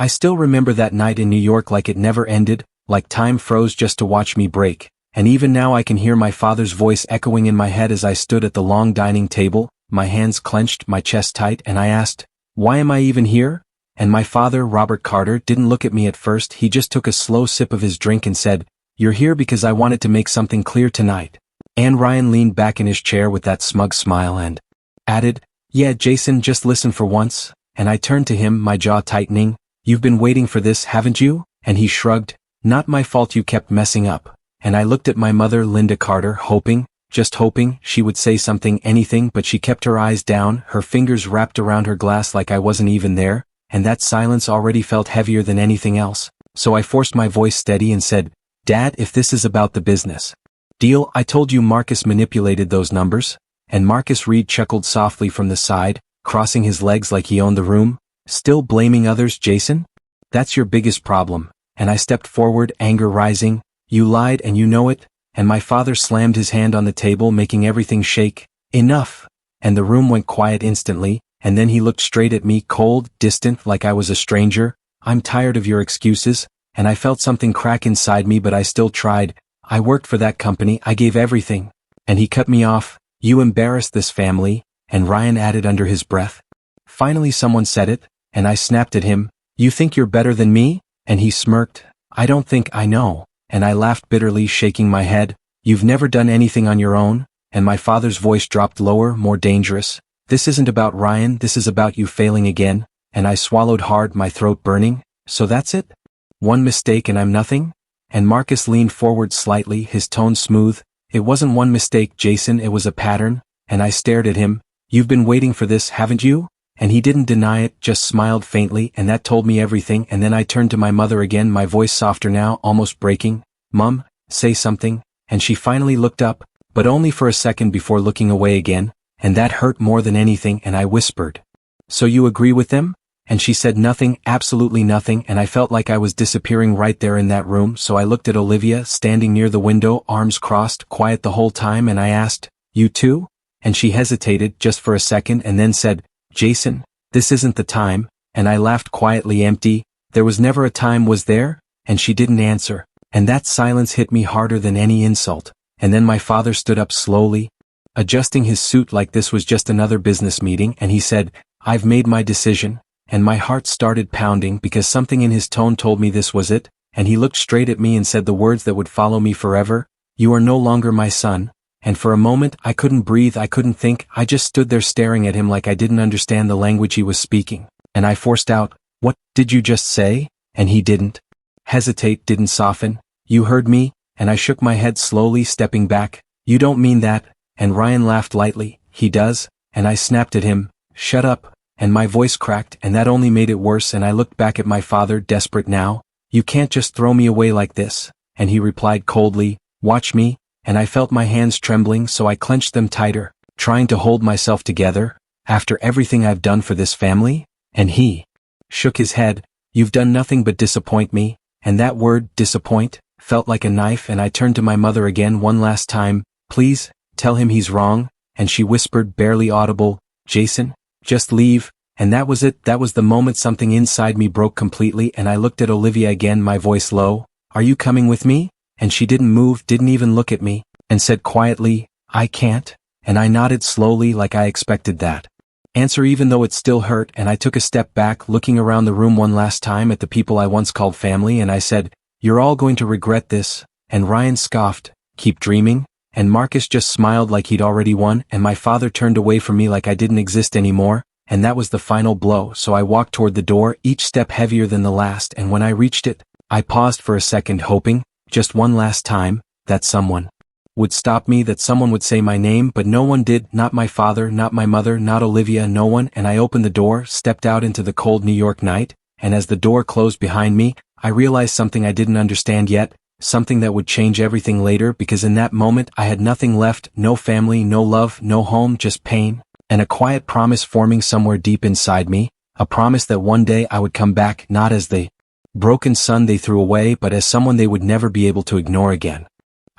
I still remember that night in New York like it never ended, like time froze just to watch me break, and even now I can hear my father's voice echoing in my head as I stood at the long dining table, my hands clenched, my chest tight, and I asked, "Why am I even here?" And my father, Robert Carter, didn't look at me at first. He just took a slow sip of his drink and said, "You're here because I wanted to make something clear tonight." And Ryan leaned back in his chair with that smug smile and added, "Yeah, Jason, just listen for once." And I turned to him, my jaw tightening. "You've been waiting for this, haven't you?" And he shrugged. "Not my fault you kept messing up." And I looked at my mother, Linda Carter, hoping, just hoping, she would say something, anything, but she kept her eyes down, her fingers wrapped around her glass like I wasn't even there, and that silence already felt heavier than anything else. So I forced my voice steady and said, "Dad, if this is about the business deal, I told you Marcus manipulated those numbers." And Marcus Reed chuckled softly from the side, crossing his legs like he owned the room. "Still blaming others, Jason? That's your biggest problem." And I stepped forward, anger rising. "You lied and you know it." And my father slammed his hand on the table, making everything shake. "Enough." And the room went quiet instantly, and then he looked straight at me, cold, distant, like I was a stranger. "I'm tired of your excuses." And I felt something crack inside me, but I still tried. "I worked for that company, I gave everything." And he cut me off. "You embarrassed this family." And Ryan added under his breath. Finally someone said it, and I snapped at him. "You think you're better than me?" And he smirked. "I don't think I know." And I laughed bitterly, shaking my head. "You've never done anything on your own." And my father's voice dropped lower, more dangerous. "This isn't about Ryan, this is about you failing again." And I swallowed hard, my throat burning. "So that's it? One mistake and I'm nothing?" And Marcus leaned forward slightly, his tone smooth. "It wasn't one mistake, Jason, it was a pattern." And I stared at him. "You've been waiting for this, haven't you?" And he didn't deny it, just smiled faintly, and that told me everything. And then I turned to my mother again, my voice softer now, almost breaking. "Mum, say something." And she finally looked up, but only for a second before looking away again, and that hurt more than anything, and I whispered, "So you agree with them?" And she said nothing, absolutely nothing, and I felt like I was disappearing right there in that room. So I looked at Olivia, standing near the window, arms crossed, quiet the whole time, and I asked, "You too?" And she hesitated just for a second and then said, "Jason, this isn't the time." And I laughed quietly, empty. "There was never a time, was there?" And she didn't answer. And that silence hit me harder than any insult. And then my father stood up slowly, adjusting his suit like this was just another business meeting, and he said, "I've made my decision." And my heart started pounding because something in his tone told me this was it, and he looked straight at me and said the words that would follow me forever, "You are no longer my son." And for a moment, I couldn't breathe, I couldn't think, I just stood there staring at him like I didn't understand the language he was speaking. And I forced out, "What did you just say?" And he didn't hesitate, didn't soften. "You heard me?" And I shook my head slowly, stepping back. "You don't mean that." And Ryan laughed lightly. "He does." And I snapped at him, "Shut up." And my voice cracked, and that only made it worse, and I looked back at my father, desperate now. "You can't just throw me away like this." And he replied coldly, "Watch me." And I felt my hands trembling, so I clenched them tighter, trying to hold myself together. "After everything I've done for this family?" And he shook his head. "You've done nothing but disappoint me." And that word, disappoint, felt like a knife, and I turned to my mother again one last time. "Please, tell him he's wrong." And she whispered, barely audible, "Jason, just leave." And that was it, that was the moment something inside me broke completely, and I looked at Olivia again, my voice low. "Are you coming with me?" And she didn't move, didn't even look at me, and said quietly, "I can't." And I nodded slowly like I expected that answer, even though it still hurt, and I took a step back, looking around the room one last time at the people I once called family, and I said, "You're all going to regret this." And Ryan scoffed, "Keep dreaming?" And Marcus just smiled like he'd already won, and my father turned away from me like I didn't exist anymore, and that was the final blow. So I walked toward the door, each step heavier than the last, and when I reached it, I paused for a second, hoping, just one last time, that someone would stop me, that someone would say my name, but no one did, not my father, not my mother, not Olivia, no one. And I opened the door, stepped out into the cold New York night, and as the door closed behind me, I realized something I didn't understand yet, something that would change everything later, because in that moment I had nothing left, no family, no love, no home, just pain, and a quiet promise forming somewhere deep inside me, a promise that one day I would come back, not as the broken son they threw away, but as someone they would never be able to ignore again.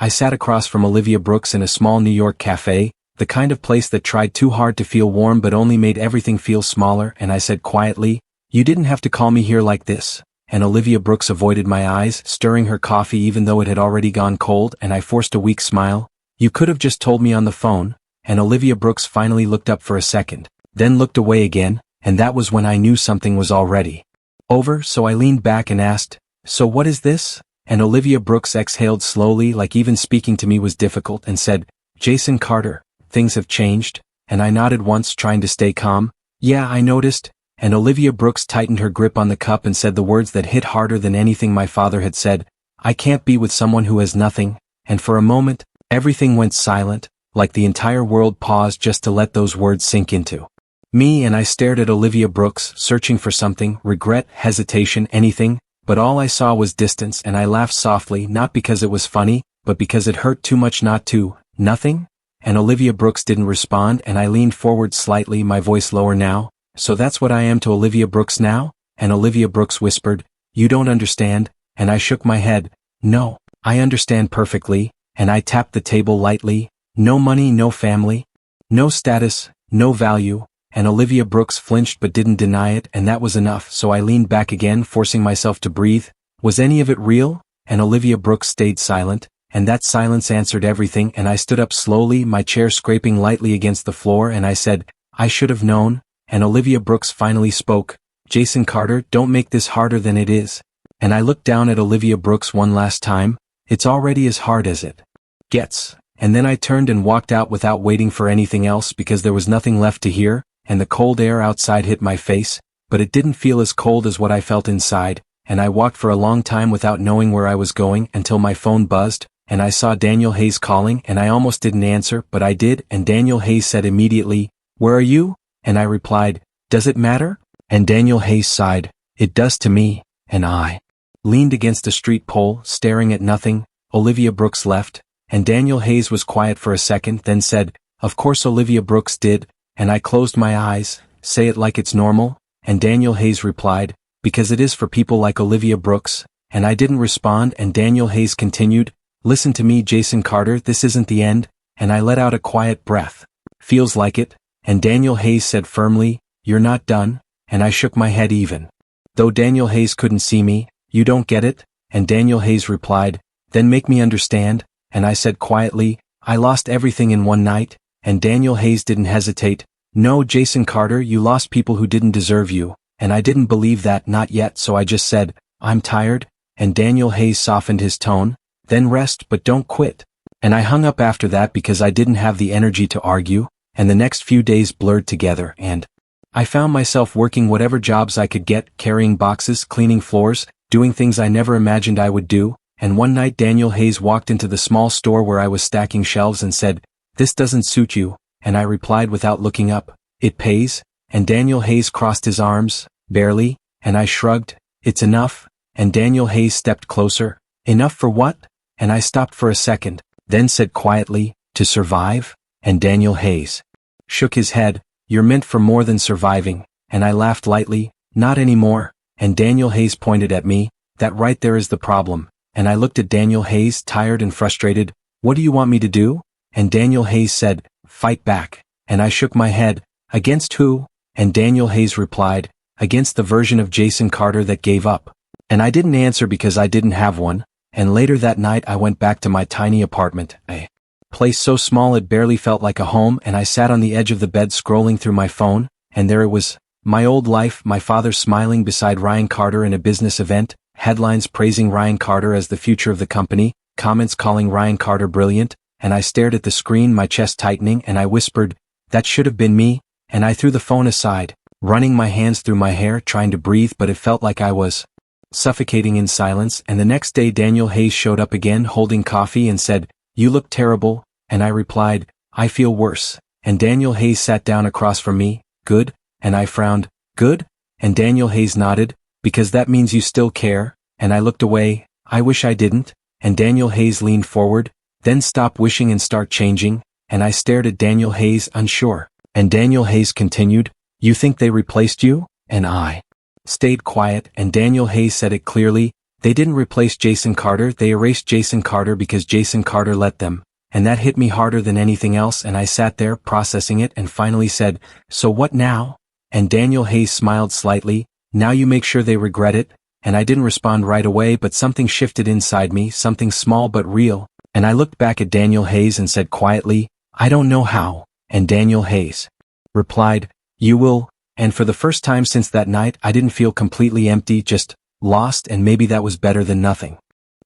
I sat across from Olivia Brooks in a small New York cafe, the kind of place that tried too hard to feel warm but only made everything feel smaller, and I said quietly, You didn't have to call me here like this. And Olivia Brooks avoided my eyes, stirring her coffee even though it had already gone cold, and I forced a weak smile. You could have just told me on the phone. And Olivia Brooks finally looked up for a second, then looked away again, and that was when I knew something was already over, so I leaned back and asked, so what is this? And Olivia Brooks exhaled slowly, like even speaking to me was difficult, and said, Jason Carter, things have changed. And I nodded once, trying to stay calm. Yeah, I noticed. And Olivia Brooks tightened her grip on the cup and said the words that hit harder than anything my father had said. I can't be with someone who has nothing. And for a moment, everything went silent, like the entire world paused just to let those words sink into me. And I stared at Olivia Brooks, searching for something, regret, hesitation, anything, but all I saw was distance, and I laughed softly, not because it was funny, but because it hurt too much not to. Nothing? And Olivia Brooks didn't respond, and I leaned forward slightly, my voice lower now. So that's what I am to Olivia Brooks now? And Olivia Brooks whispered, you don't understand. And I shook my head. No, I understand perfectly. And I tapped the table lightly. No money, no family, no status, no value. And Olivia Brooks flinched but didn't deny it, and that was enough, so I leaned back again, forcing myself to breathe. Was any of it real? And Olivia Brooks stayed silent, and that silence answered everything, and I stood up slowly, my chair scraping lightly against the floor, and I said, I should have known. And Olivia Brooks finally spoke, Jason Carter, don't make this harder than it is. And I looked down at Olivia Brooks one last time. It's already as hard as it gets. And then I turned and walked out without waiting for anything else, because there was nothing left to hear, and the cold air outside hit my face, but it didn't feel as cold as what I felt inside, and I walked for a long time without knowing where I was going until my phone buzzed, and I saw Daniel Hayes calling, and I almost didn't answer, but I did, and Daniel Hayes said immediately, Where are you? And I replied, Does it matter? And Daniel Hayes sighed, It does to me. And I leaned against a street pole, staring at nothing. Olivia Brooks left, and Daniel Hayes was quiet for a second, then said, Of course Olivia Brooks did. And I closed my eyes. Say it like it's normal. And Daniel Hayes replied, Because it is for people like Olivia Brooks. And I didn't respond, and Daniel Hayes continued, Listen to me, Jason Carter, this isn't the end. And I let out a quiet breath. Feels like it. And Daniel Hayes said firmly, You're not done. And I shook my head even though Daniel Hayes couldn't see me. You don't get it? And Daniel Hayes replied, Then make me understand. And I said quietly, I lost everything in one night. And Daniel Hayes didn't hesitate. No, Jason Carter, you lost people who didn't deserve you. And I didn't believe that, not yet, so I just said, I'm tired. And Daniel Hayes softened his tone. Then rest, but don't quit. And I hung up after that because I didn't have the energy to argue, and the next few days blurred together, and I found myself working whatever jobs I could get, carrying boxes, cleaning floors, doing things I never imagined I would do. And one night Daniel Hayes walked into the small store where I was stacking shelves and said, This doesn't suit you. And I replied without looking up, It pays. And Daniel Hayes crossed his arms, barely, and I shrugged, It's enough. And Daniel Hayes stepped closer. Enough for what? And I stopped for a second, then said quietly, To survive? And Daniel Hayes shook his head, You're meant for more than surviving. And I laughed lightly, Not anymore. And Daniel Hayes pointed at me, That right there is the problem. And I looked at Daniel Hayes, tired and frustrated, What do you want me to do? And Daniel Hayes said, Fight back. And I shook my head, Against who? And Daniel Hayes replied, Against the version of Jason Carter that gave up. And I didn't answer because I didn't have one. And later that night I went back to my tiny apartment, a place so small it barely felt like a home, and I sat on the edge of the bed scrolling through my phone, and there it was, my old life, my father smiling beside Ryan Carter in a business event, headlines praising Ryan Carter as the future of the company, comments calling Ryan Carter brilliant, and I stared at the screen, my chest tightening, and I whispered, That should have been me. And I threw the phone aside, running my hands through my hair, trying to breathe, but it felt like I was suffocating in silence. And the next day Daniel Hayes showed up again holding coffee and said, You look terrible. And I replied, I feel worse. And Daniel Hayes sat down across from me, Good? And I frowned, Good? And Daniel Hayes nodded, Because that means you still care. And I looked away, I wish I didn't. And Daniel Hayes leaned forward, Then stop wishing and start changing. And I stared at Daniel Hayes, unsure. And Daniel Hayes continued, You think they replaced you? And I stayed quiet, and Daniel Hayes said it clearly, They didn't replace Jason Carter, they erased Jason Carter because Jason Carter let them. And that hit me harder than anything else, and I sat there processing it and finally said, So what now? And Daniel Hayes smiled slightly, Now you make sure they regret it. And I didn't respond right away, but something shifted inside me, something small but real, and I looked back at Daniel Hayes and said quietly, I don't know how, and Daniel Hayes replied, you will, and for the first time since that night I didn't feel completely empty, just lost, and maybe that was better than nothing.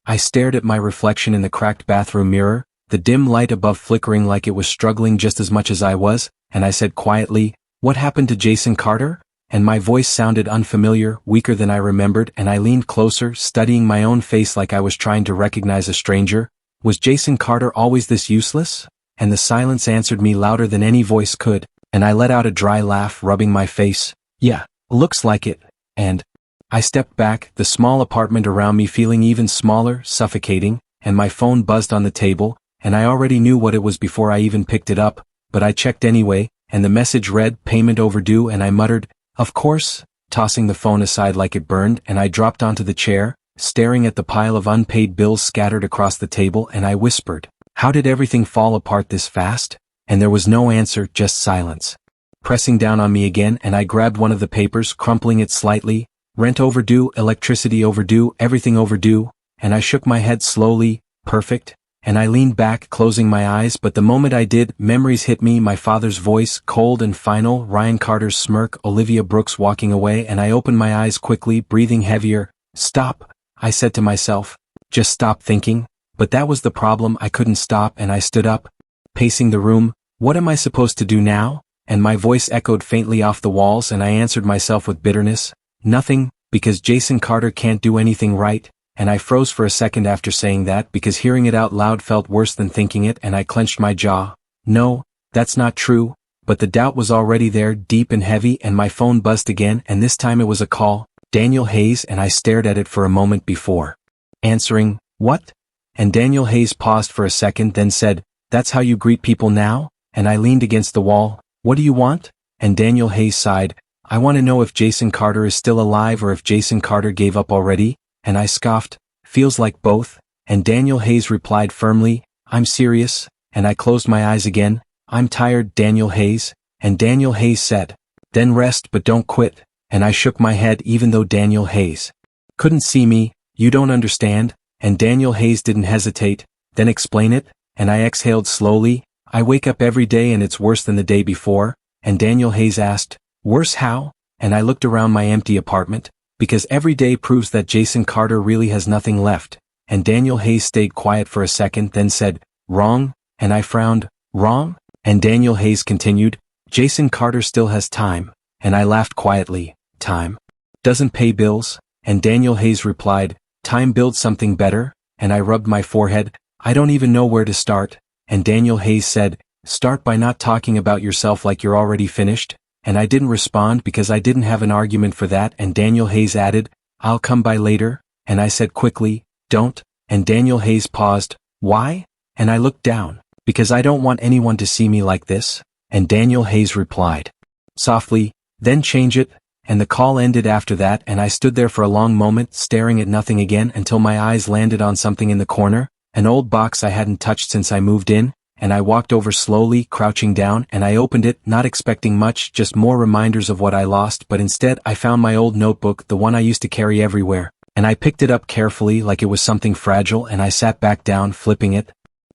I stared at my reflection in the cracked bathroom mirror, the dim light above flickering like it was struggling just as much as I was, and I said quietly, what happened to Jason Carter? And my voice sounded unfamiliar, weaker than I remembered, and I leaned closer, studying my own face like I was trying to recognize a stranger. Was Jason Carter always this useless? And the silence answered me louder than any voice could, and I let out a dry laugh, rubbing my face. Yeah, looks like it. And I stepped back, the small apartment around me feeling even smaller, suffocating, and my phone buzzed on the table, and I already knew what it was before I even picked it up, but I checked anyway, and the message read, payment overdue, and I muttered, of course, tossing the phone aside like it burned, and I dropped onto the chair, staring at the pile of unpaid bills scattered across the table, and I whispered, how did everything fall apart this fast? And there was no answer, just silence. Pressing down on me again, and I grabbed one of the papers, crumpling it slightly, rent overdue, electricity overdue, everything overdue, and I shook my head slowly, perfect. And I leaned back, closing my eyes, but the moment I did, memories hit me, my father's voice, cold and final, Ryan Carter's smirk, Olivia Brooks walking away, and I opened my eyes quickly, breathing heavier. Stop, I said to myself. Just stop thinking. But that was the problem, I couldn't stop, and I stood up, pacing the room. What am I supposed to do now? And my voice echoed faintly off the walls, and I answered myself with bitterness. Nothing, because Jason Carter can't do anything right. And I froze for a second after saying that, because hearing it out loud felt worse than thinking it, and I clenched my jaw. No, that's not true, but the doubt was already there, deep and heavy, and my phone buzzed again, and this time it was a call, Daniel Hayes, and I stared at it for a moment before answering, what? And Daniel Hayes paused for a second, then said, that's how you greet people now? And I leaned against the wall, what do you want? And Daniel Hayes sighed, I want to know if Jason Carter is still alive or if Jason Carter gave up already. And I scoffed, feels like both, and Daniel Hayes replied firmly, I'm serious, and I closed my eyes again, I'm tired, Daniel Hayes, and Daniel Hayes said, then rest but don't quit, and I shook my head even though Daniel Hayes couldn't see me, you don't understand, and Daniel Hayes didn't hesitate, then explain it, and I exhaled slowly, I wake up every day and it's worse than the day before, and Daniel Hayes asked, worse how? And I looked around my empty apartment, because every day proves that Jason Carter really has nothing left, and Daniel Hayes stayed quiet for a second, then said, wrong, and I frowned, wrong? And Daniel Hayes continued, Jason Carter still has time, and I laughed quietly, time doesn't pay bills, and Daniel Hayes replied, time builds something better, and I rubbed my forehead, I don't even know where to start, and Daniel Hayes said, start by not talking about yourself like you're already finished. And I didn't respond because I didn't have an argument for that, and Daniel Hayes added, I'll come by later, and I said quickly, don't, and Daniel Hayes paused, why? And I looked down, because I don't want anyone to see me like this, and Daniel Hayes replied, softly, then change it, and the call ended after that, and I stood there for a long moment, staring at nothing again until my eyes landed on something in the corner, an old box I hadn't touched since I moved in. And I walked over slowly, crouching down, and I opened it, not expecting much, just more reminders of what I lost, but instead I found my old notebook, the one I used to carry everywhere, and I picked it up carefully like it was something fragile, and I sat back down, flipping it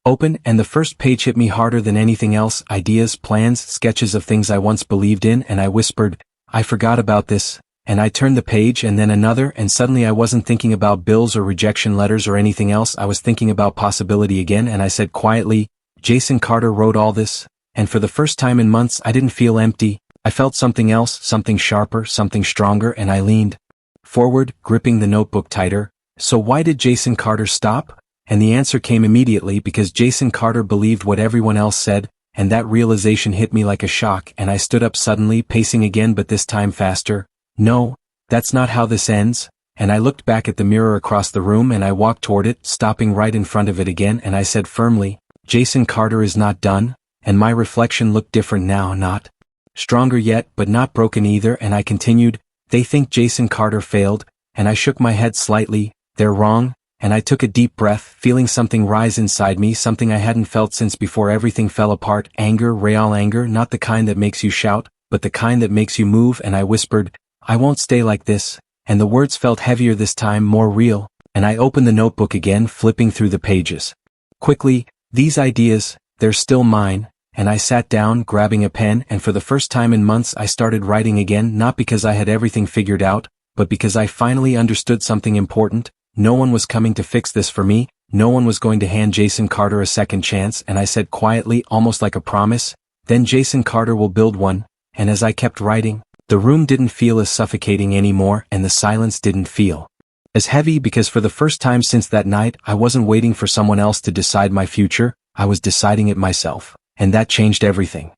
open, and the first page hit me harder than anything else, ideas, plans, sketches of things I once believed in, and I whispered, I forgot about this, and I turned the page and then another, and suddenly I wasn't thinking about bills or rejection letters or anything else, I was thinking about possibility again, and I said quietly, Jason Carter wrote all this, and for the first time in months I didn't feel empty, I felt something else, something sharper, something stronger, and I leaned forward, gripping the notebook tighter. So why did Jason Carter stop? And the answer came immediately, because Jason Carter believed what everyone else said, and that realization hit me like a shock, and I stood up suddenly, pacing again but this time faster. No, that's not how this ends. And I looked back at the mirror across the room and I walked toward it, stopping right in front of it again, and I said firmly, Jason Carter is not done, and my reflection looked different now, not stronger yet, but not broken either, and I continued, they think Jason Carter failed, and I shook my head slightly, they're wrong, and I took a deep breath, feeling something rise inside me, something I hadn't felt since before everything fell apart, anger, real anger, not the kind that makes you shout, but the kind that makes you move, and I whispered, I won't stay like this, and the words felt heavier this time, more real, and I opened the notebook again, flipping through the pages. Quickly, these ideas, they're still mine, and I sat down, grabbing a pen, and for the first time in months I started writing again, not because I had everything figured out, but because I finally understood something important. No one was coming to fix this for me, no one was going to hand Jason Carter a second chance, and I said quietly, almost like a promise, then Jason Carter will build one. And as I kept writing, the room didn't feel as suffocating anymore, and the silence didn't feel as heavy, because for the first time since that night, I wasn't waiting for someone else to decide my future, I was deciding it myself, and that changed everything.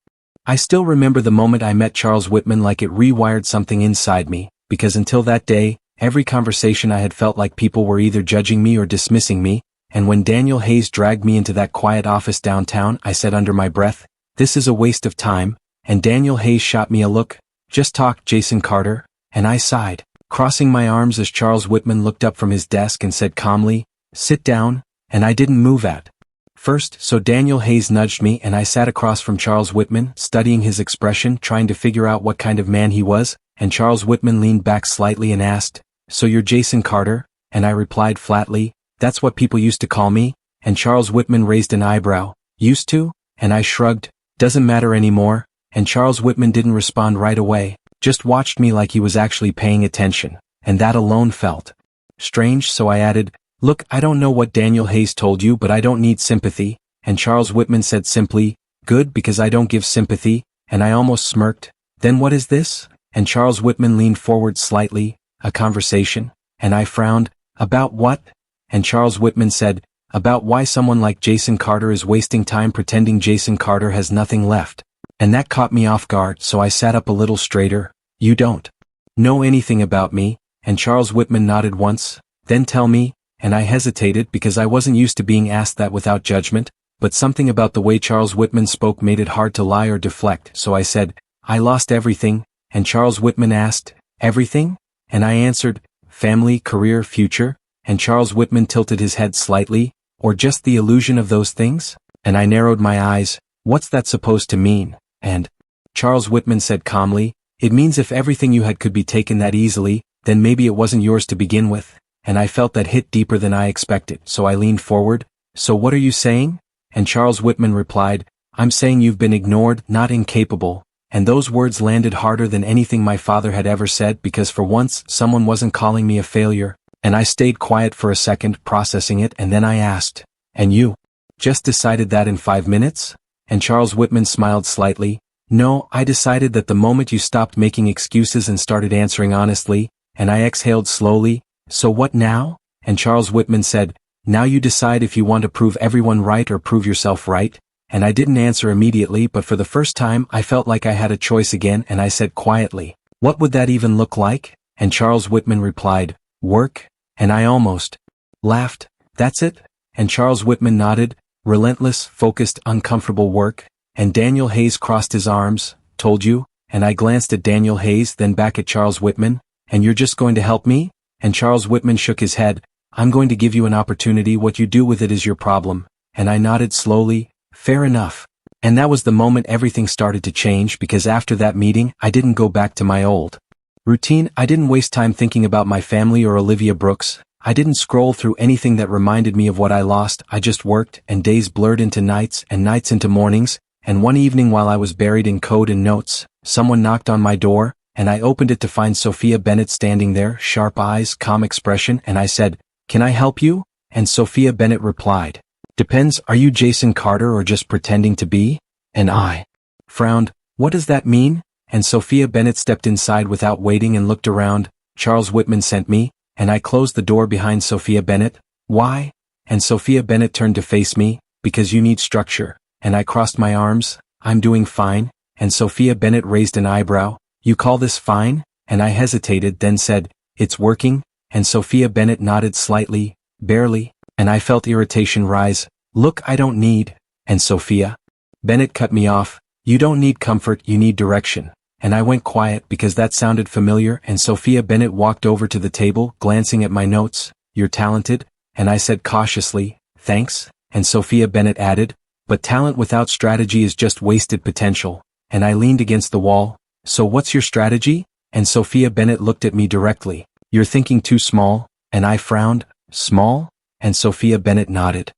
I still remember the moment I met Charles Whitman like it rewired something inside me, because until that day, every conversation I had felt like people were either judging me or dismissing me, and when Daniel Hayes dragged me into that quiet office downtown, I said under my breath, "This is a waste of time," and Daniel Hayes shot me a look, "Just talk, Jason Carter," and I sighed, crossing my arms as Charles Whitman looked up from his desk and said calmly, "Sit down," and I didn't move at first, so Daniel Hayes nudged me and I sat across from Charles Whitman, studying his expression, trying to figure out what kind of man he was, and Charles Whitman leaned back slightly and asked, "So you're Jason Carter?" And I replied flatly, "That's what people used to call me," and Charles Whitman raised an eyebrow, "Used to?" And I shrugged, "Doesn't matter anymore," and Charles Whitman didn't respond right away, just watched me like he was actually paying attention, and that alone felt strange, so I added, "Look, I don't know what Daniel Hayes told you, but I don't need sympathy," and Charles Whitman said simply, "Good, because I don't give sympathy," and I almost smirked, "Then what is this?" And Charles Whitman leaned forward slightly, "A conversation?" And I frowned, "About what?" And Charles Whitman said, "About why someone like Jason Carter is wasting time pretending Jason Carter has nothing left." And that caught me off guard, so I sat up a little straighter. "You don't know anything about me," and Charles Whitman nodded once, "Then tell me," and I hesitated because I wasn't used to being asked that without judgment, but something about the way Charles Whitman spoke made it hard to lie or deflect, so I said, "I lost everything," and Charles Whitman asked, "Everything?" And I answered, "Family, career, future," and Charles Whitman tilted his head slightly, "Or just the illusion of those things?" And I narrowed my eyes, "What's that supposed to mean?" And Charles Whitman said calmly, "It means if everything you had could be taken that easily, then maybe it wasn't yours to begin with." And I felt that hit deeper than I expected, so I leaned forward, "So what are you saying?" And Charles Whitman replied, "I'm saying you've been ignored, not incapable." And those words landed harder than anything my father had ever said, because for once, someone wasn't calling me a failure, and I stayed quiet for a second, processing it, and then I asked, "And you just decided that in 5 minutes?" And Charles Whitman smiled slightly, "No, I decided that the moment you stopped making excuses and started answering honestly," and I exhaled slowly, "So what now?" And Charles Whitman said, "Now you decide if you want to prove everyone right or prove yourself right." And I didn't answer immediately, but for the first time I felt like I had a choice again, and I said quietly, "What would that even look like?" And Charles Whitman replied, "Work," and I almost laughed, "That's it?" And Charles Whitman nodded, "Relentless, focused, uncomfortable work." And Daniel Hayes crossed his arms, "Told you?" And I glanced at Daniel Hayes, then back at Charles Whitman, "And you're just going to help me?" And Charles Whitman shook his head, "I'm going to give you an opportunity, what you do with it is your problem." And I nodded slowly, "Fair enough." And that was the moment everything started to change, because after that meeting, I didn't go back to my old routine. I didn't waste time thinking about my family or Olivia Brooks. I didn't scroll through anything that reminded me of what I lost. I just worked, and days blurred into nights, and nights into mornings, and one evening while I was buried in code and notes, someone knocked on my door, and I opened it to find Sophia Bennett standing there, sharp eyes, calm expression, and I said, "Can I help you?" And Sophia Bennett replied, "Depends, are you Jason Carter or just pretending to be?" And I frowned, "What does that mean?" And Sophia Bennett stepped inside without waiting and looked around. "Charles Whitman sent me," and I closed the door behind Sophia Bennett. "Why?" And Sophia Bennett turned to face me, "Because you need structure." And I crossed my arms, "I'm doing fine." And Sophia Bennett raised an eyebrow, "You call this fine?" And I hesitated, then said, "It's working." And Sophia Bennett nodded slightly, "Barely." And I felt irritation rise, "Look, I don't need." And Sophia Bennett cut me off, "You don't need comfort, you need direction." And I went quiet because that sounded familiar, and Sophia Bennett walked over to the table, glancing at my notes, "You're talented?" And I said cautiously, "Thanks." And Sophia Bennett added, "But talent without strategy is just wasted potential." And I leaned against the wall, "So what's your strategy?" And Sophia Bennett looked at me directly. You're thinking too small, and I frowned. Small? And Sophia Bennett nodded.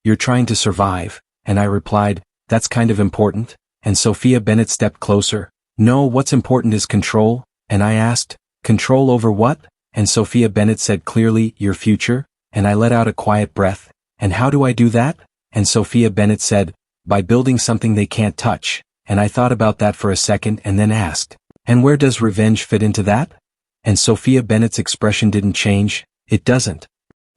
You're trying to survive, and I replied, that's kind of important. And Sophia Bennett stepped closer. No, what's important is control, and I asked, control over what? And Sophia Bennett said clearly, your future, and I let out a quiet breath. And how do I do that? And Sophia Bennett said, by building something they can't touch. And I thought about that for a second and then asked, and where does revenge fit into that? And Sophia Bennett's expression didn't change. It doesn't.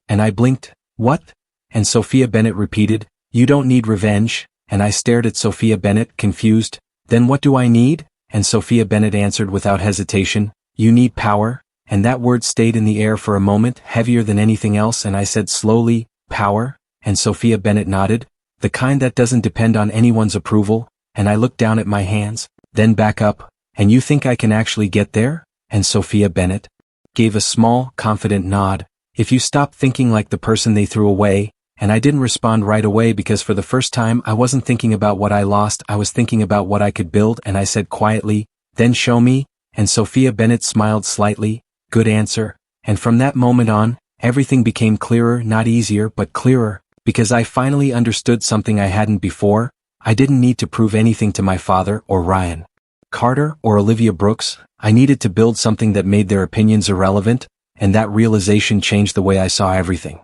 And I blinked. What? And Sophia Bennett repeated, you don't need revenge. And I stared at Sophia Bennett, confused. Then what do I need? And Sophia Bennett answered without hesitation, you need power. And that word stayed in the air for a moment, heavier than anything else, and I said slowly, power? And Sophia Bennett nodded, the kind that doesn't depend on anyone's approval. And I looked down at my hands, then back up. And you think I can actually get there? And Sophia Bennett gave a small, confident nod. If you stop thinking like the person they threw away. And I didn't respond right away because for the first time I wasn't thinking about what I lost, I was thinking about what I could build, and I said quietly, then show me. And Sophia Bennett smiled slightly, good answer. And from that moment on, everything became clearer, not easier but clearer, because I finally understood something I hadn't before. I didn't need to prove anything to my father or Ryan Carter or Olivia Brooks. I needed to build something that made their opinions irrelevant, and that realization changed the way I saw everything.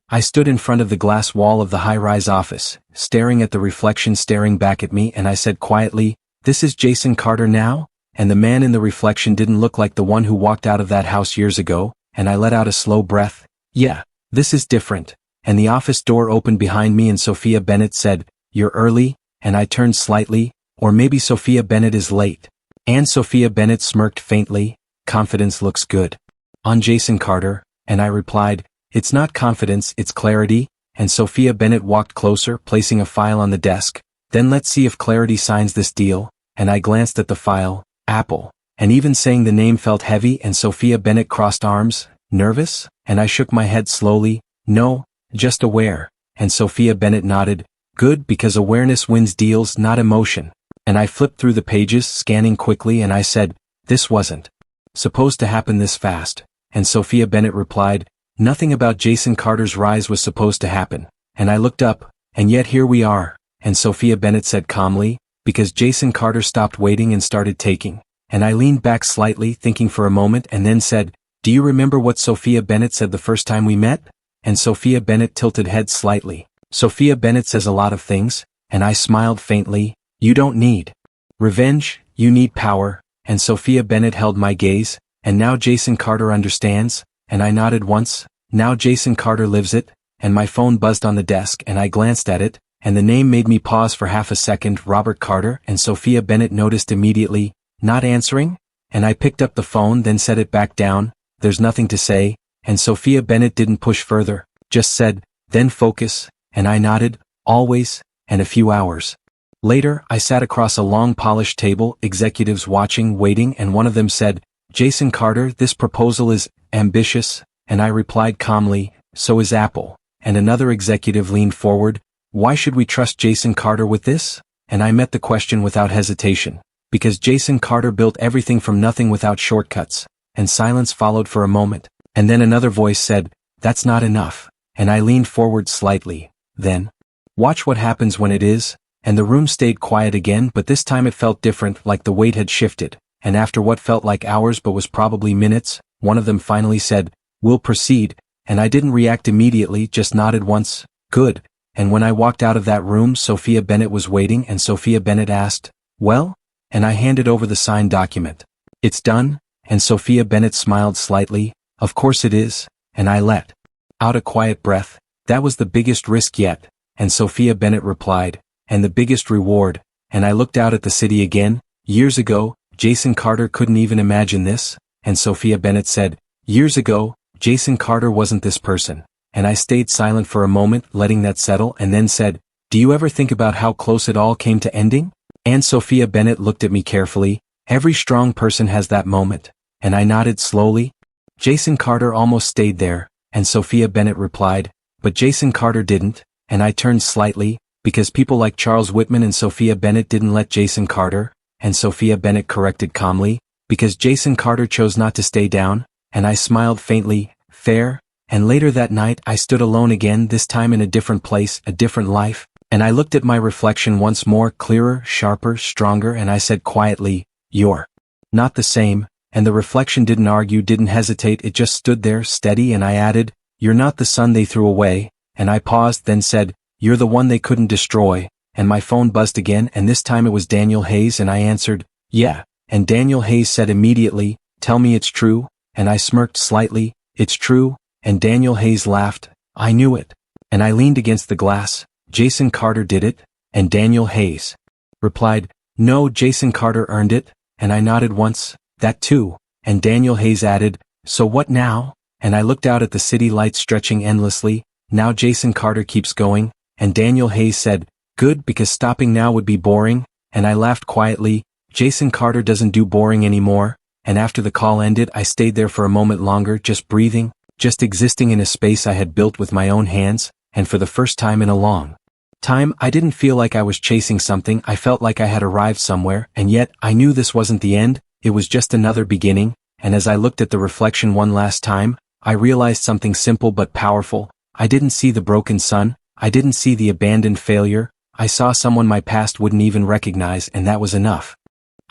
I stood in front of the glass wall of the high-rise office, staring at the reflection staring back at me, and I said quietly, this is Jason Carter now? And the man in the reflection didn't look like the one who walked out of that house years ago, and I let out a slow breath. Yeah, this is different. And the office door opened behind me and Sophia Bennett said, you're early, and I turned slightly, or maybe Sophia Bennett is late. And Sophia Bennett smirked faintly, confidence looks good on Jason Carter, and I replied, it's not confidence, it's clarity. And Sophia Bennett walked closer, placing a file on the desk. Then let's see if Clarity signs this deal. And I glanced at the file, Apple. And even saying the name felt heavy, and Sophia Bennett crossed arms, nervous? And I shook my head slowly, no, just aware. And Sophia Bennett nodded, good, because awareness wins deals, not emotion. And I flipped through the pages, scanning quickly, and I said, this wasn't supposed to happen this fast. And Sophia Bennett replied, nothing about Jason Carter's rise was supposed to happen. And I looked up, and yet here we are. And Sophia Bennett said calmly, because Jason Carter stopped waiting and started taking. And I leaned back slightly, thinking for a moment, and then said, do you remember what Sophia Bennett said the first time we met? And Sophia Bennett tilted head slightly. Sophia Bennett says a lot of things, and I smiled faintly, you don't need revenge, you need power. And Sophia Bennett held my gaze, and now Jason Carter understands. And I nodded once, now Jason Carter lives it. And my phone buzzed on the desk, and I glanced at it, and the name made me pause for half a second, Robert Carter. And Sophia Bennett noticed immediately, not answering? And I picked up the phone, then set it back down, there's nothing to say. And Sophia Bennett didn't push further, just said, then focus. And I nodded, always. And a few hours later, I sat across a long polished table, executives watching, waiting, and one of them said, Jason Carter, this proposal is ambitious. And I replied calmly, so is Apple. And another executive leaned forward, why should we trust Jason Carter with this? And I met the question without hesitation. Because Jason Carter built everything from nothing without shortcuts. And silence followed for a moment. And then another voice said, that's not enough. And I leaned forward slightly. Then, watch what happens when it is. And the room stayed quiet again, but this time it felt different, like the weight had shifted. And after what felt like hours but was probably minutes, one of them finally said, we'll proceed. And I didn't react immediately, just nodded once, good. And when I walked out of that room, Sophia Bennett was waiting, and Sophia Bennett asked, well? And I handed over the signed document. It's done? And Sophia Bennett smiled slightly, of course it is. And I let out a quiet breath, that was the biggest risk yet. And Sophia Bennett replied, and the biggest reward. And I looked out at the city again. Years ago, Jason Carter couldn't even imagine this. And Sophia Bennett said, years ago, Jason Carter wasn't this person. And I stayed silent for a moment, letting that settle, and then said, do you ever think about how close it all came to ending? And Sophia Bennett looked at me carefully, every strong person has that moment. And I nodded slowly. Jason Carter almost stayed there. And Sophia Bennett replied, but Jason Carter didn't. And I turned slightly, because people like Charles Whitman and Sophia Bennett didn't let Jason Carter. And Sophia Bennett corrected calmly, Because Jason Carter chose not to stay down, and I smiled faintly, fair, and later that night I stood alone again, this time in a different place, a different life, and I looked at my reflection once more, clearer, sharper, stronger, and I said quietly, "You're not the same," and the reflection didn't argue, didn't hesitate, it just stood there, steady, and I added, "You're not the son they threw away," and I paused, then said, "You're the one they couldn't destroy," and my phone buzzed again, and this time it was Daniel Hayes, and I answered, "Yeah," and Daniel Hayes said immediately, "Tell me it's true," and I smirked slightly, "It's true," and Daniel Hayes laughed, "I knew it," and I leaned against the glass, "Jason Carter did it," and Daniel Hayes replied, "No, Jason Carter earned it," and I nodded once, "That too," and Daniel Hayes added, "So what now?" and I looked out at the city lights stretching endlessly, "Now Jason Carter keeps going," and Daniel Hayes said, "Good, because stopping now would be boring," and I laughed quietly, "Jason Carter doesn't do boring anymore," and after the call ended I stayed there for a moment longer, just breathing, just existing in a space I had built with my own hands, and for the first time in a long time I didn't feel like I was chasing something, I felt like I had arrived somewhere, and yet I knew this wasn't the end, it was just another beginning, and as I looked at the reflection one last time, I realized something simple but powerful. I didn't see the broken son, I didn't see the abandoned failure, I saw someone my past wouldn't even recognize, and that was enough.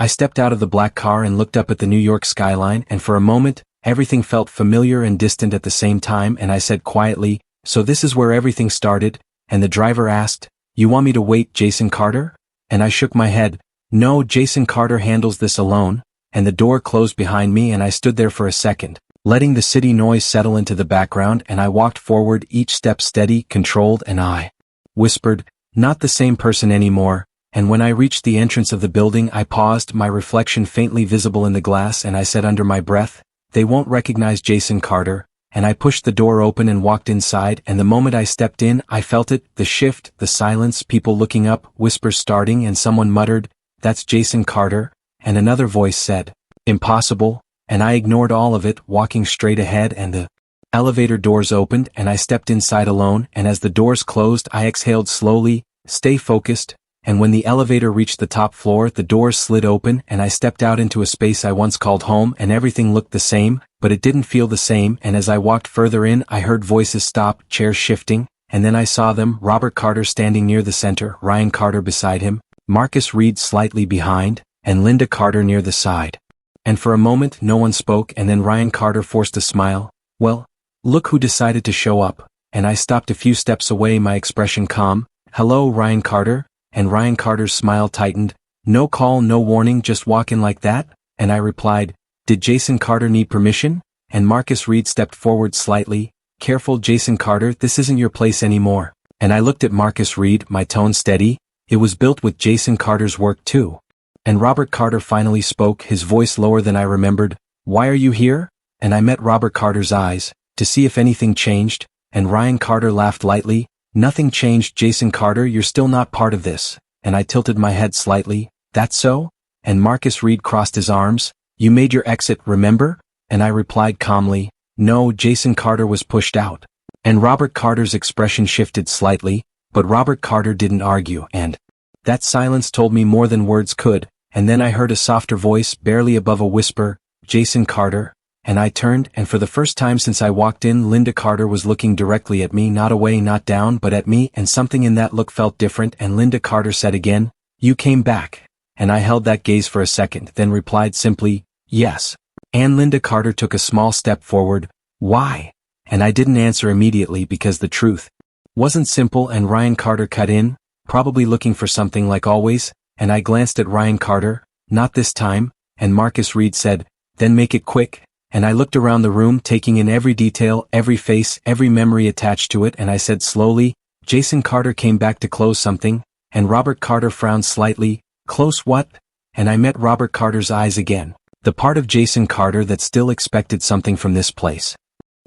I stepped out of the black car and looked up at the New York skyline, and for a moment, everything felt familiar and distant at the same time, and I said quietly, "So this is where everything started?" And the driver asked, "You want me to wait, Jason Carter?" And I shook my head, "No, Jason Carter handles this alone," and the door closed behind me and I stood there for a second, letting the city noise settle into the background, and I walked forward, each step steady, controlled, and I whispered, "Not the same person anymore," and when I reached the entrance of the building I paused, my reflection faintly visible in the glass, and I said under my breath, "They won't recognize Jason Carter," and I pushed the door open and walked inside, and the moment I stepped in I felt it, the shift, the silence, people looking up, whispers starting, and someone muttered, "That's Jason Carter," and another voice said, "Impossible," and I ignored all of it, walking straight ahead, and the elevator doors opened and I stepped inside alone, and as the doors closed I exhaled slowly, "Stay focused," and when the elevator reached the top floor the doors slid open and I stepped out into a space I once called home, and everything looked the same, but it didn't feel the same, and as I walked further in I heard voices stop, chairs shifting, and then I saw them, Robert Carter standing near the center, Ryan Carter beside him, Marcus Reed slightly behind, and Linda Carter near the side. And for a moment no one spoke, and then Ryan Carter forced a smile, "Well, look who decided to show up," and I stopped a few steps away, my expression calm, "Hello, Ryan Carter," and Ryan Carter's smile tightened, "No call, no warning, just walk in like that?" And I replied, "Did Jason Carter need permission?" And Marcus Reed stepped forward slightly, "Careful, Jason Carter, this isn't your place anymore." And I looked at Marcus Reed, my tone steady, "It was built with Jason Carter's work too." And Robert Carter finally spoke, his voice lower than I remembered, "Why are you here?" And I met Robert Carter's eyes, to see if anything changed, and Ryan Carter laughed lightly, "Nothing changed, Jason Carter, you're still not part of this," and I tilted my head slightly, "That's so?" And Marcus Reed crossed his arms, "You made your exit, remember?" And I replied calmly, "No, Jason Carter was pushed out." And Robert Carter's expression shifted slightly, but Robert Carter didn't argue, and that silence told me more than words could, and then I heard a softer voice, barely above a whisper, "Jason Carter," and I turned, and for the first time since I walked in Linda Carter was looking directly at me, not away, not down, but at me, and something in that look felt different, and Linda Carter said again, "You came back," and I held that gaze for a second, then replied simply, "Yes." And Linda Carter took a small step forward, "Why?" And I didn't answer immediately because the truth wasn't simple, and Ryan Carter cut in, probably looking for something like always, and I glanced at Ryan Carter, "Not this time," and Marcus Reed said, "Then make it quick," and I looked around the room taking in every detail, every face, every memory attached to it, and I said slowly, "Jason Carter came back to close something," and Robert Carter frowned slightly, "Close what?" And I met Robert Carter's eyes again, the part of Jason Carter that still expected something from this place.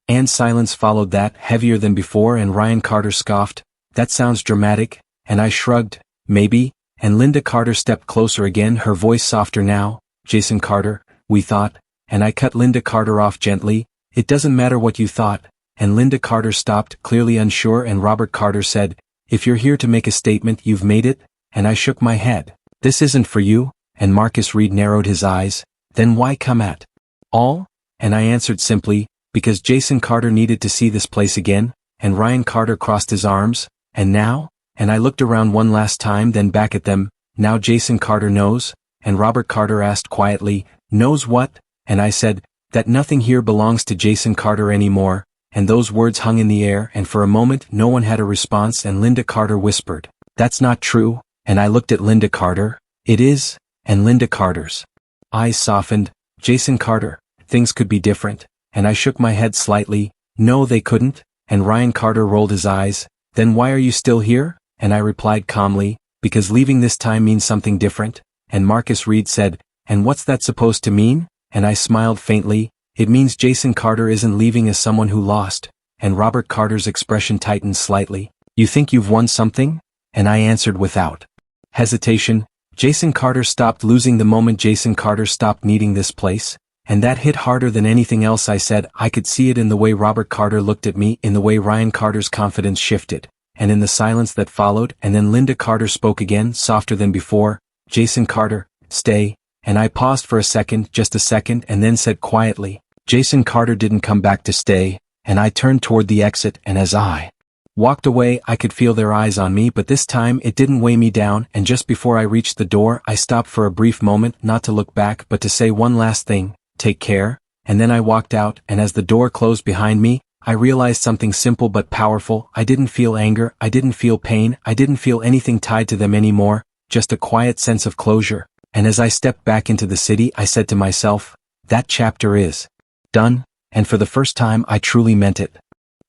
And silence followed that, heavier than before, and Ryan Carter scoffed, "That sounds dramatic," and I shrugged, "Maybe," and Linda Carter stepped closer again, her voice softer now, "Jason Carter, we thought," and I cut Linda Carter off gently, "It doesn't matter what you thought," and Linda Carter stopped, clearly unsure, and Robert Carter said, "If you're here to make a statement, you've made it," and I shook my head, "This isn't for you," and Marcus Reed narrowed his eyes, Then why come at all? And I answered simply, because Jason Carter needed to see this place again, and Ryan Carter crossed his arms, and now? And I looked around one last time, then back at them. Now Jason Carter knows? And Robert Carter asked quietly, knows what? And I said, that nothing here belongs to Jason Carter anymore, and those words hung in the air, and for a moment no one had a response, and Linda Carter whispered, that's not true, and I looked at Linda Carter, it is, and Linda Carter's eyes softened, Jason Carter, things could be different, and I shook my head slightly, no they couldn't, and Ryan Carter rolled his eyes, then why are you still here? And I replied calmly, because leaving this time means something different, and Marcus Reed said, and what's that supposed to mean? And I smiled faintly, it means Jason Carter isn't leaving as someone who lost, and Robert Carter's expression tightened slightly, you think you've won something? And I answered without hesitation, Jason Carter stopped losing the moment Jason Carter stopped needing this place, and that hit harder than anything else I said. I could see it in the way Robert Carter looked at me, in the way Ryan Carter's confidence shifted, and in the silence that followed, and then Linda Carter spoke again, softer than before, Jason Carter, stay, and I paused for a second, just a second, and then said quietly, Jason Carter didn't come back to stay, and I turned toward the exit, and as I walked away I could feel their eyes on me, but this time it didn't weigh me down, and just before I reached the door I stopped for a brief moment, not to look back but to say one last thing, take care, and then I walked out, and as the door closed behind me, I realized something simple but powerful. I didn't feel anger, I didn't feel pain, I didn't feel anything tied to them anymore, just a quiet sense of closure, and as I stepped back into the city I said to myself, that chapter is done, and for the first time I truly meant it.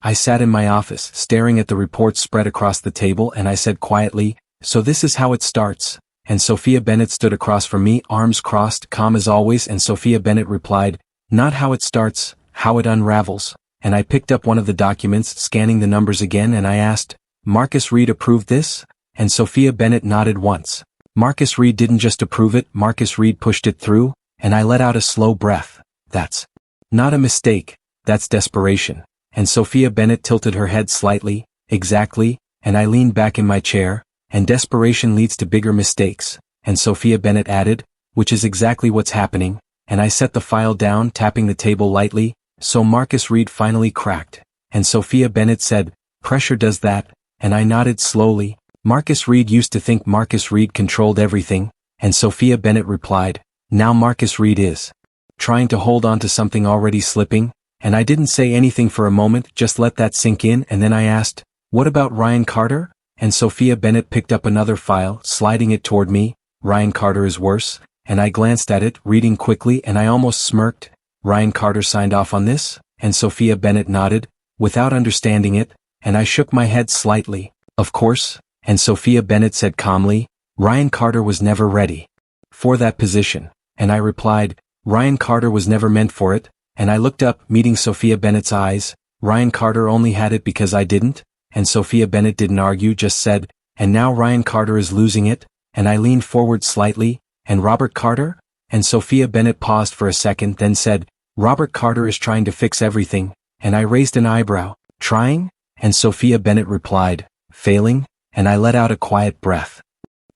I sat in my office, staring at the reports spread across the table, and I said quietly, so this is how it starts. And Sophia Bennett stood across from me, arms crossed, calm as always, and Sophia Bennett replied, not how it starts, how it unravels. And I picked up one of the documents, scanning the numbers again, and I asked, Marcus Reed approved this? And Sophia Bennett nodded once. Marcus Reed didn't just approve it, Marcus Reed pushed it through, and I let out a slow breath. That's not a mistake, that's desperation. And Sophia Bennett tilted her head slightly, exactly, and I leaned back in my chair, and desperation leads to bigger mistakes, and Sophia Bennett added, which is exactly what's happening, and I set the file down, tapping the table lightly, so Marcus Reed finally cracked, and Sophia Bennett said, pressure does that, and I nodded slowly. Marcus Reed used to think Marcus Reed controlled everything, and Sophia Bennett replied, now Marcus Reed is trying to hold on to something already slipping, and I didn't say anything for a moment, just let that sink in, and then I asked, what about Ryan Carter? And Sophia Bennett picked up another file, sliding it toward me, Ryan Carter is worse, and I glanced at it, reading quickly, and I almost smirked, Ryan Carter signed off on this? And Sophia Bennett nodded, without understanding it, and I shook my head slightly, of course, and Sophia Bennett said calmly, Ryan Carter was never ready for that position, and I replied, Ryan Carter was never meant for it, and I looked up, meeting Sophia Bennett's eyes, Ryan Carter only had it because I didn't, and Sophia Bennett didn't argue, just said, and now Ryan Carter is losing it, and I leaned forward slightly, and Robert Carter? And Sophia Bennett paused for a second, then said, Robert Carter is trying to fix everything, and I raised an eyebrow, trying? And Sophia Bennett replied, failing, and I let out a quiet breath.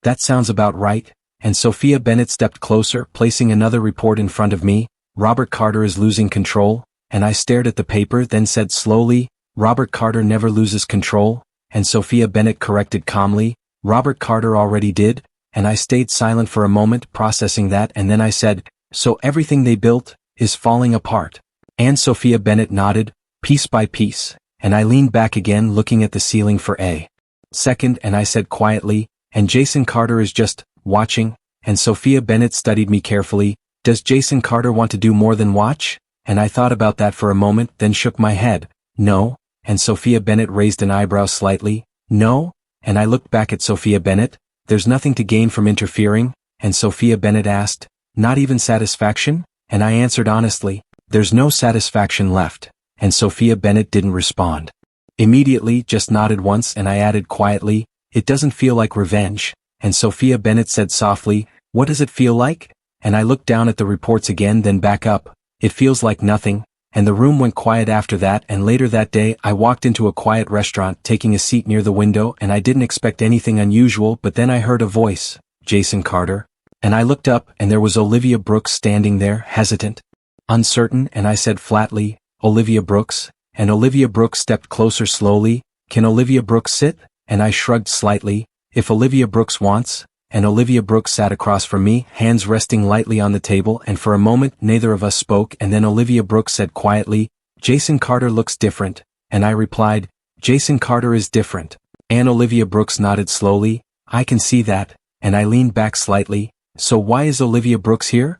That sounds about right, and Sophia Bennett stepped closer, placing another report in front of me, Robert Carter is losing control, and I stared at the paper, then said slowly, Robert Carter never loses control, and Sophia Bennett corrected calmly, Robert Carter already did, and I stayed silent for a moment, processing that, and then I said, so everything they built is falling apart. And Sophia Bennett nodded, piece by piece, and I leaned back again, looking at the ceiling for a second, and I said quietly, and Jason Carter is just watching, and Sophia Bennett studied me carefully, does Jason Carter want to do more than watch? And I thought about that for a moment, then shook my head, no, and Sophia Bennett raised an eyebrow slightly, no, and I looked back at Sophia Bennett, there's nothing to gain from interfering, and Sophia Bennett asked, not even satisfaction? And I answered honestly, there's no satisfaction left, and Sophia Bennett didn't respond. Immediately, just nodded once, and I added quietly, it doesn't feel like revenge, and Sophia Bennett said softly, what does it feel like? And I looked down at the reports again, then back up, it feels like nothing, and the room went quiet after that. And later that day I walked into a quiet restaurant, taking a seat near the window, and I didn't expect anything unusual, but then I heard a voice, Jason Carter, And I looked up and there was Olivia Brooks standing there, hesitant, uncertain, and I said flatly, "Olivia Brooks," and Olivia Brooks stepped closer slowly. "Can Olivia Brooks sit?" And I shrugged slightly, "If Olivia Brooks wants," and Olivia Brooks sat across from me, hands resting lightly on the table, and for a moment neither of us spoke, and then Olivia Brooks said quietly, "Jason Carter looks different," and I replied, "Jason Carter is different." And Olivia Brooks nodded slowly, "I can see that," and I leaned back slightly, "So why is Olivia Brooks here?"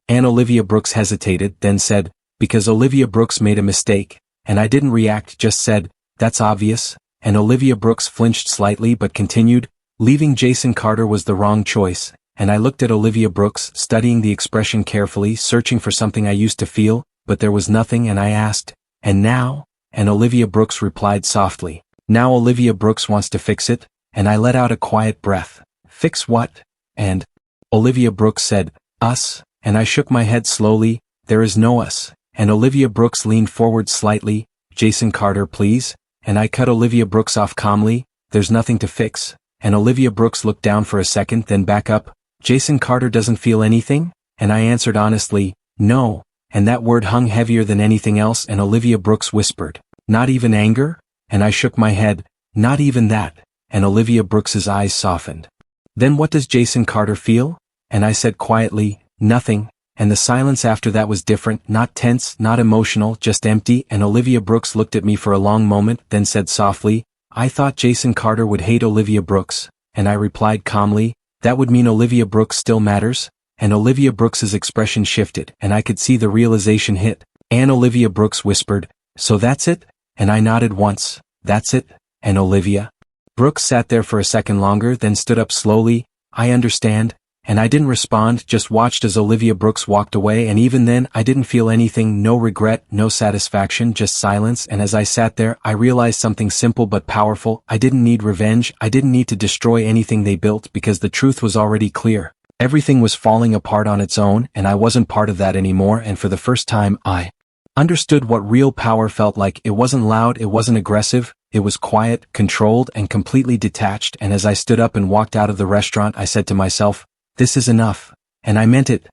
And Olivia Brooks hesitated, then said, "Because Olivia Brooks made a mistake," and I didn't react, just said, "That's obvious," and Olivia Brooks flinched slightly but continued, "Leaving Jason Carter was the wrong choice," and I looked at Olivia Brooks, studying the expression carefully, searching for something I used to feel, but there was nothing, and I asked, "And now?" And Olivia Brooks replied softly, "Now Olivia Brooks wants to fix it," and I let out a quiet breath. "Fix what?" And Olivia Brooks said, "Us," and I shook my head slowly, "There is no us," and Olivia Brooks leaned forward slightly, "Jason Carter please," and I cut Olivia Brooks off calmly, "There's nothing to fix," and Olivia Brooks looked down for a second, then back up, "Jason Carter doesn't feel anything?" And I answered honestly, "No," and that word hung heavier than anything else, and Olivia Brooks whispered, "Not even anger?" And I shook my head, "Not even that," and Olivia Brooks's eyes softened. "Then what does Jason Carter feel?" And I said quietly, "Nothing," and the silence after that was different, not tense, not emotional, just empty, and Olivia Brooks looked at me for a long moment, then said softly, "I thought Jason Carter would hate Olivia Brooks," and I replied calmly, "That would mean Olivia Brooks still matters?" And Olivia Brooks's expression shifted, and I could see the realization hit, and Olivia Brooks whispered, "So that's it?" And I nodded once, "That's it," and Olivia Brooks sat there for a second longer, then stood up slowly, "I understand," and I didn't respond, just watched as Olivia Brooks walked away, and even then I didn't feel anything, no regret, no satisfaction, just silence, and as I sat there I realized something simple but powerful. I didn't need revenge, I didn't need to destroy anything they built, because the truth was already clear. Everything was falling apart on its own, and I wasn't part of that anymore, and for the first time I understood what real power felt like. It wasn't loud, it wasn't aggressive, it was quiet, controlled, and completely detached, and as I stood up and walked out of the restaurant I said to myself, "This is enough." And I meant it.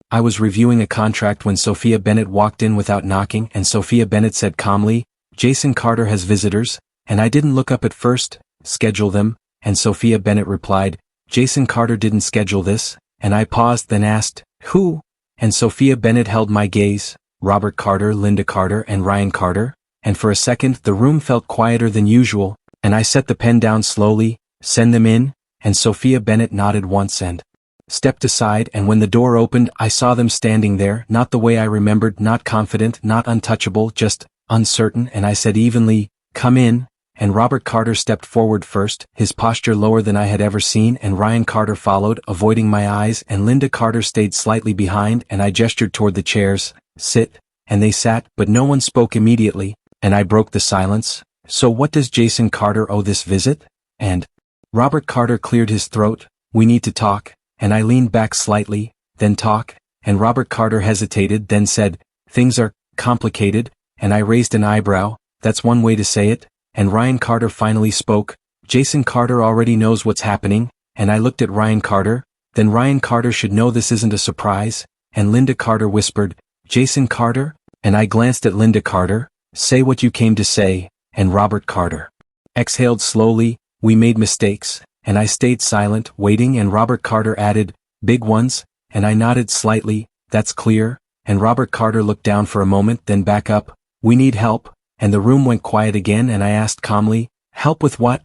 I was reviewing a contract when Sophia Bennett walked in without knocking, and Sophia Bennett said calmly, "Jason Carter has visitors," and I didn't look up at first. "Schedule them," and Sophia Bennett replied, "Jason Carter didn't schedule this," and I paused, then asked, "Who?" And Sophia Bennett held my gaze, "Robert Carter, Linda Carter, and Ryan Carter," and for a second the room felt quieter than usual, and I set the pen down slowly, "Send them in," and Sophia Bennett nodded once and stepped aside, and when the door opened I saw them standing there, not the way I remembered, not confident, not untouchable, just uncertain, and I said evenly, "Come in," and Robert Carter stepped forward first, his posture lower than I had ever seen, and Ryan Carter followed, avoiding my eyes, and Linda Carter stayed slightly behind, and I gestured toward the chairs, "Sit," and they sat, but no one spoke immediately, and I broke the silence. "So what does Jason Carter owe this visit?" And Robert Carter cleared his throat, "We need to talk," and I leaned back slightly, "Then talk," and Robert Carter hesitated, then said, "Things are complicated," and I raised an eyebrow, "That's one way to say it," and Ryan Carter finally spoke, "Jason Carter already knows what's happening," and I looked at Ryan Carter, "Then Ryan Carter should know this isn't a surprise," and Linda Carter whispered, "Jason Carter?" and I glanced at Linda Carter, "Say what you came to say," and Robert Carter exhaled slowly, "We made mistakes," and I stayed silent, waiting, and Robert Carter added, "Big ones," and I nodded slightly, "That's clear," and Robert Carter looked down for a moment, then back up, "We need help," and the room went quiet again, and I asked calmly, "Help with what?"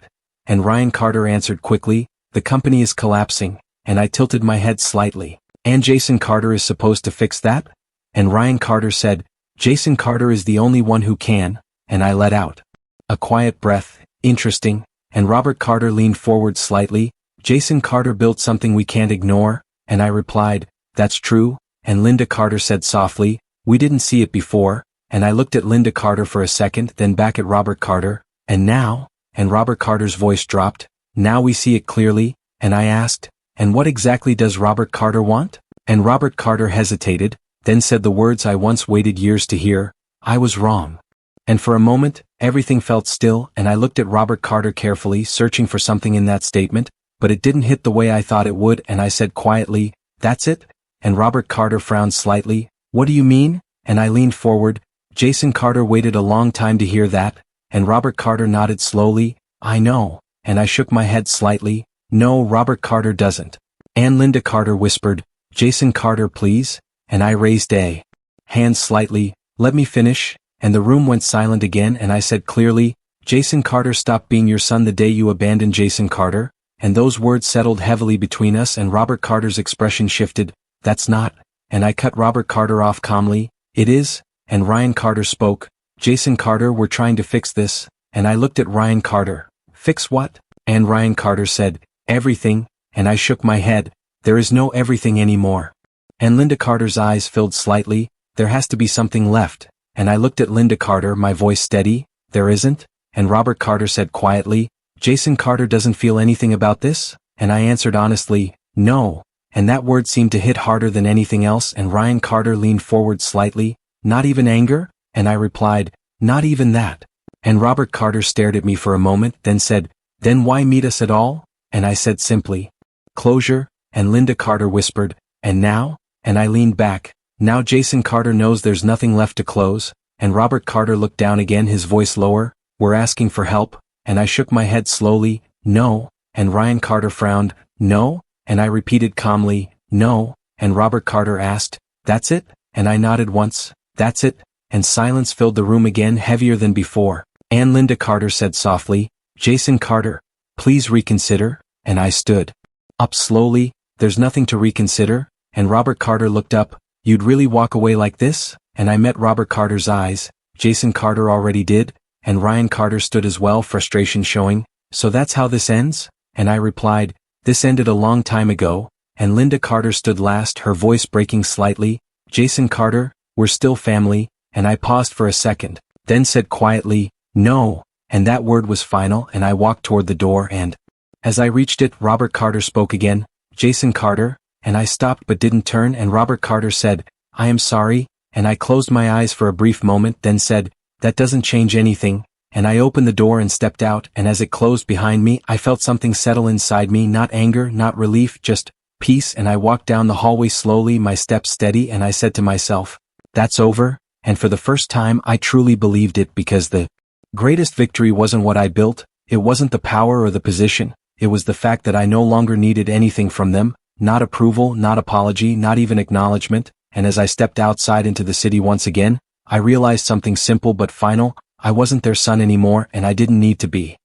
And Ryan Carter answered quickly, "The company is collapsing," and I tilted my head slightly, "And Jason Carter is supposed to fix that?" And Ryan Carter said, "Jason Carter is the only one who can," and I let out a quiet breath, "Interesting," and Robert Carter leaned forward slightly, "Jason Carter built something we can't ignore," and I replied, "That's true," and Linda Carter said softly, "We didn't see it before," and I looked at Linda Carter for a second, then back at Robert Carter, "And now?" and Robert Carter's voice dropped, "Now we see it clearly," and I asked, "And what exactly does Robert Carter want?" And Robert Carter hesitated, then said the words I once waited years to hear, "I was wrong." And for a moment, everything felt still, and I looked at Robert Carter carefully, searching for something in that statement, but it didn't hit the way I thought it would, and I said quietly, That's it? And Robert Carter frowned slightly. What do you mean? And I leaned forward. Jason Carter waited a long time to hear that, and Robert Carter nodded slowly. I know. And I shook my head slightly. No, Robert Carter doesn't. And Linda Carter whispered, Jason Carter please? And I raised a hand slightly. Let me finish. And the room went silent again, and I said clearly, Jason Carter stopped being your son the day you abandoned Jason Carter? And those words settled heavily between us, and Robert Carter's expression shifted. That's not. And I cut Robert Carter off calmly. It is. And Ryan Carter spoke. Jason Carter, we're trying to fix this. And I looked at Ryan Carter. Fix what? And Ryan Carter said, everything. And I shook my head. There is no everything anymore. And Linda Carter's eyes filled slightly. There has to be something left. And I looked at Linda Carter, my voice steady. There isn't? And Robert Carter said quietly, Jason Carter doesn't feel anything about this? And I answered honestly, no. And that word seemed to hit harder than anything else, and Ryan Carter leaned forward slightly. Not even anger? And I replied, not even that. And Robert Carter stared at me for a moment, then said, then why meet us at all? And I said simply, closure. And Linda Carter whispered, and now? And I leaned back. Now Jason Carter knows there's nothing left to close. And Robert Carter looked down again, his voice lower. We're asking for help. And I shook my head slowly, no. And Ryan Carter frowned, no. And I repeated calmly, no. And Robert Carter asked, that's it? And I nodded once, that's it. And silence filled the room again, heavier than before. And Linda Carter said softly, Jason Carter, please reconsider. And I stood up slowly. There's nothing to reconsider. And Robert Carter looked up. You'd really walk away like this? And I met Robert Carter's eyes. Jason Carter already did. And Ryan Carter stood as well, frustration showing. So that's how this ends? And I replied, this ended a long time ago. And Linda Carter stood last, her voice breaking slightly. Jason Carter, we're still family. And I paused for a second, then said quietly, no. And that word was final, and I walked toward the door, and as I reached it, Robert Carter spoke again, Jason Carter. And I stopped but didn't turn, and Robert Carter said, I am sorry. And I closed my eyes for a brief moment, then said, that doesn't change anything. And I opened the door and stepped out, and as it closed behind me, I felt something settle inside me, not anger, not relief, just peace. And I walked down the hallway slowly, my steps steady, and I said to myself, that's over. And for the first time I truly believed it, because the greatest victory wasn't what I built, it wasn't the power or the position, it was the fact that I no longer needed anything from them, not approval, not apology, not even acknowledgement. And as I stepped outside into the city once again, I realized something simple but final. I wasn't their son anymore, and I didn't need to be.